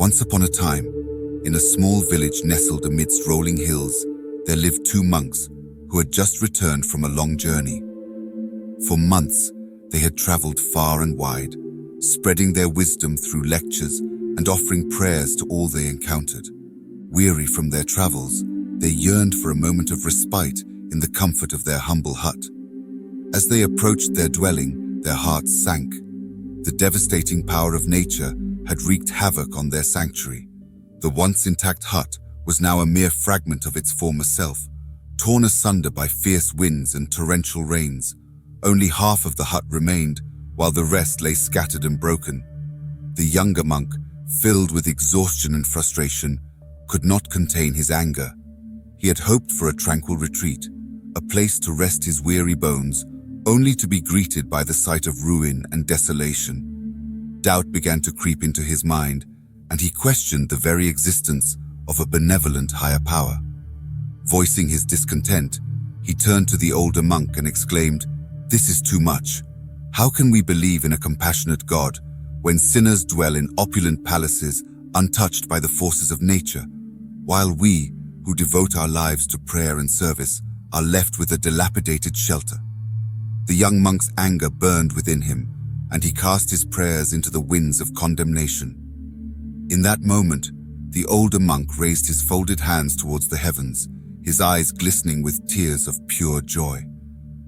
Once upon a time, in a small village nestled amidst rolling hills, there lived two monks who had just returned from a long journey. For months, they had traveled far and wide, spreading their wisdom through lectures and offering prayers to all they encountered. Weary from their travels, they yearned for a moment of respite in the comfort of their humble hut. As they approached their dwelling, their hearts sank. The devastating power of nature had wreaked havoc on their sanctuary. The once intact hut was now a mere fragment of its former self, torn asunder by fierce winds and torrential rains. Only half of the hut remained, while the rest lay scattered and broken. The younger monk, filled with exhaustion and frustration, could not contain his anger. He had hoped for a tranquil retreat, a place to rest his weary bones, only to be greeted by the sight of ruin and desolation. Doubt began to creep into his mind, and he questioned the very existence of a benevolent higher power. Voicing his discontent, he turned to the older monk and exclaimed, "This is too much. How can we believe in a compassionate God when sinners dwell in opulent palaces untouched by the forces of nature, while we, who devote our lives to prayer and service, are left with a dilapidated shelter?" The young monk's anger burned within him, and he cast his prayers into the winds of condemnation. In that moment, the older monk raised his folded hands towards the heavens, his eyes glistening with tears of pure joy.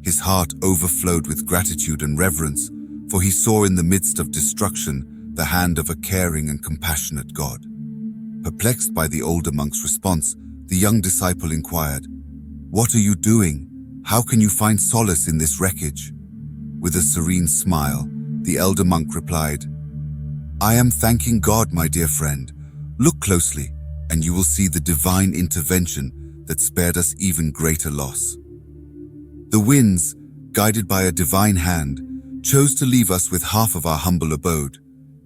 His heart overflowed with gratitude and reverence, for he saw in the midst of destruction the hand of a caring and compassionate God. Perplexed by the older monk's response, the young disciple inquired, "What are you doing? How can you find solace in this wreckage?" With a serene smile, the elder monk replied, "I am thanking God, my dear friend. Look closely, and you will see the divine intervention that spared us even greater loss. The winds, guided by a divine hand, chose to leave us with half of our humble abode.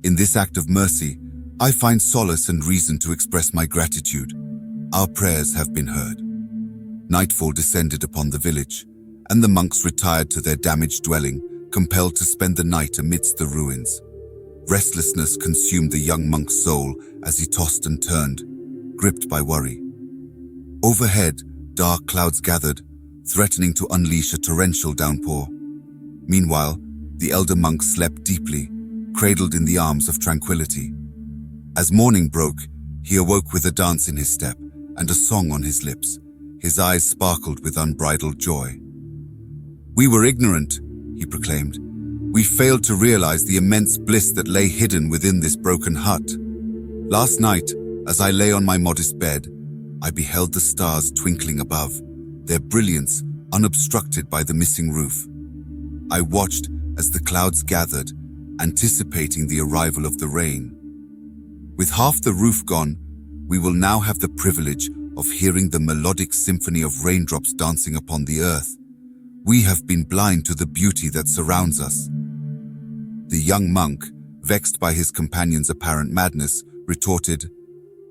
In this act of mercy, I find solace and reason to express my gratitude. Our prayers have been heard." Nightfall descended upon the village, and the monks retired to their damaged dwelling, compelled to spend the night amidst the ruins. Restlessness consumed the young monk's soul as he tossed and turned, gripped by worry. Overhead, dark clouds gathered, threatening to unleash a torrential downpour. Meanwhile, the elder monk slept deeply, cradled in the arms of tranquility. As morning broke, he awoke with a dance in his step and a song on his lips. His eyes sparkled with unbridled joy. "We were ignorant," he proclaimed. "We failed to realize the immense bliss that lay hidden within this broken hut. Last night, as I lay on my modest bed, I beheld the stars twinkling above, their brilliance unobstructed by the missing roof. I watched as the clouds gathered, anticipating the arrival of the rain. With half the roof gone, we will now have the privilege of hearing the melodic symphony of raindrops dancing upon the earth. We have been blind to the beauty that surrounds us." The young monk, vexed by his companion's apparent madness, retorted,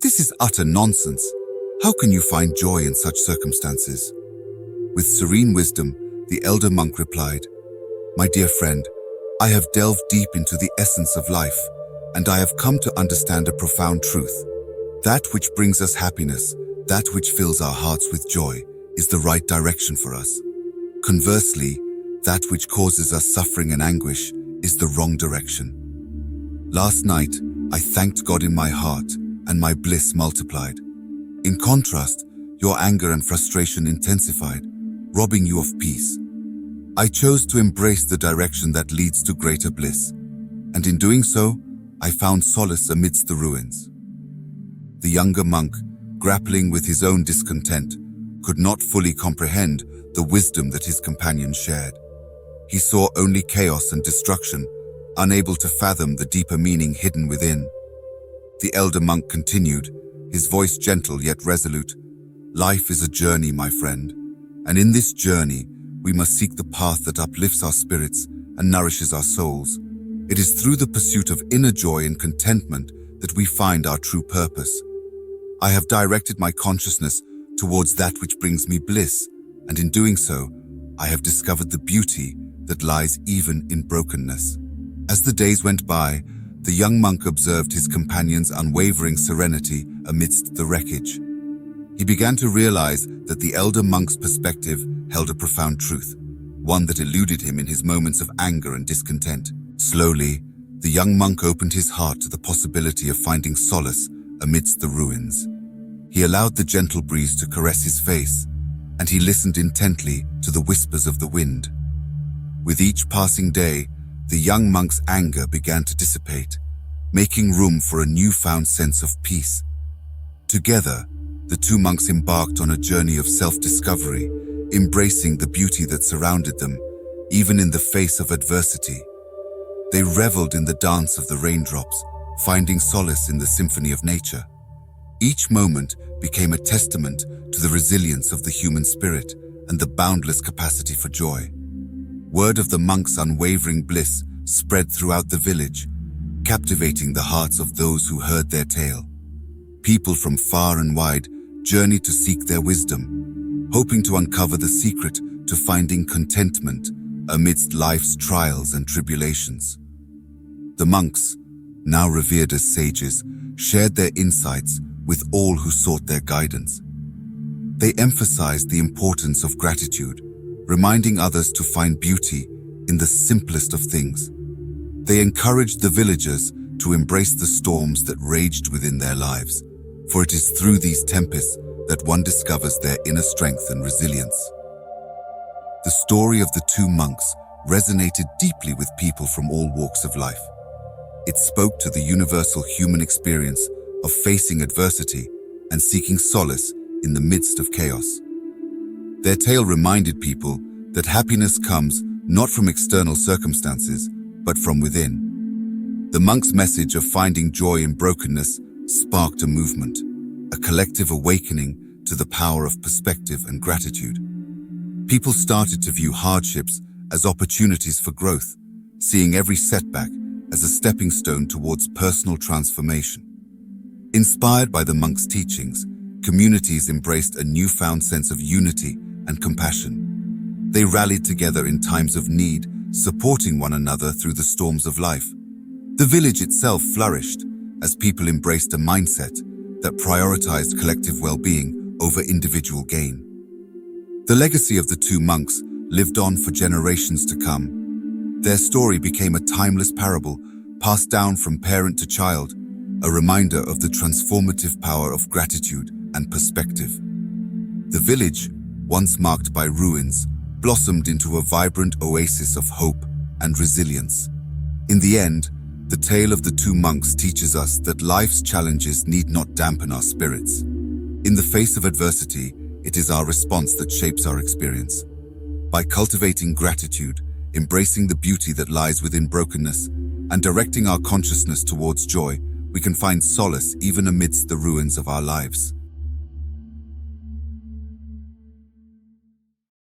"This is utter nonsense. How can you find joy in such circumstances?" With serene wisdom, the elder monk replied, "My dear friend, I have delved deep into the essence of life, and I have come to understand a profound truth. That which brings us happiness, that which fills our hearts with joy, is the right direction for us. Conversely, that which causes us suffering and anguish is the wrong direction. Last night, I thanked God in my heart, and my bliss multiplied. In contrast, your anger and frustration intensified, robbing you of peace. I chose to embrace the direction that leads to greater bliss, and in doing so, I found solace amidst the ruins." The younger monk, grappling with his own discontent, could not fully comprehend the wisdom that his companion shared. He saw only chaos and destruction, unable to fathom the deeper meaning hidden within. The elder monk continued, his voice gentle yet resolute, "Life is a journey, my friend, and in this journey, we must seek the path that uplifts our spirits and nourishes our souls. It is through the pursuit of inner joy and contentment that we find our true purpose. I have directed my consciousness towards that which brings me bliss, and in doing so, I have discovered the beauty that lies even in brokenness." As the days went by, the young monk observed his companion's unwavering serenity amidst the wreckage. He began to realize that the elder monk's perspective held a profound truth, one that eluded him in his moments of anger and discontent. Slowly, the young monk opened his heart to the possibility of finding solace amidst the ruins. He allowed the gentle breeze to caress his face, and he listened intently to the whispers of the wind. With each passing day, the young monk's anger began to dissipate, making room for a newfound sense of peace. Together, the two monks embarked on a journey of self-discovery, embracing the beauty that surrounded them, even in the face of adversity. They reveled in the dance of the raindrops, finding solace in the symphony of nature. Each moment became a testament to the resilience of the human spirit and the boundless capacity for joy. Word of the monk's unwavering bliss spread throughout the village, captivating the hearts of those who heard their tale. People from far and wide journeyed to seek their wisdom, hoping to uncover the secret to finding contentment amidst life's trials and tribulations. The monks, now revered as sages, shared their insights with all who sought their guidance. They emphasized the importance of gratitude, reminding others to find beauty in the simplest of things. They encouraged the villagers to embrace the storms that raged within their lives, for it is through these tempests that one discovers their inner strength and resilience. The story of the two monks resonated deeply with people from all walks of life. It spoke to the universal human experience of facing adversity and seeking solace in the midst of chaos. Their tale reminded people that happiness comes not from external circumstances, but from within. The monk's message of finding joy in brokenness sparked a movement, a collective awakening to the power of perspective and gratitude. People started to view hardships as opportunities for growth, seeing every setback as a stepping stone towards personal transformation. Inspired by the monk's teachings, communities embraced a newfound sense of unity and compassion. They rallied together in times of need, supporting one another through the storms of life. The village itself flourished as people embraced a mindset that prioritized collective well-being over individual gain. The legacy of the two monks lived on for generations to come. Their story became a timeless parable passed down from parent to child, a reminder of the transformative power of gratitude and perspective. The village, once marked by ruins, blossomed into a vibrant oasis of hope and resilience. In the end, the tale of the two monks teaches us that life's challenges need not dampen our spirits. In the face of adversity, it is our response that shapes our experience. By cultivating gratitude, embracing the beauty that lies within brokenness, and directing our consciousness towards joy, we can find solace even amidst the ruins of our lives.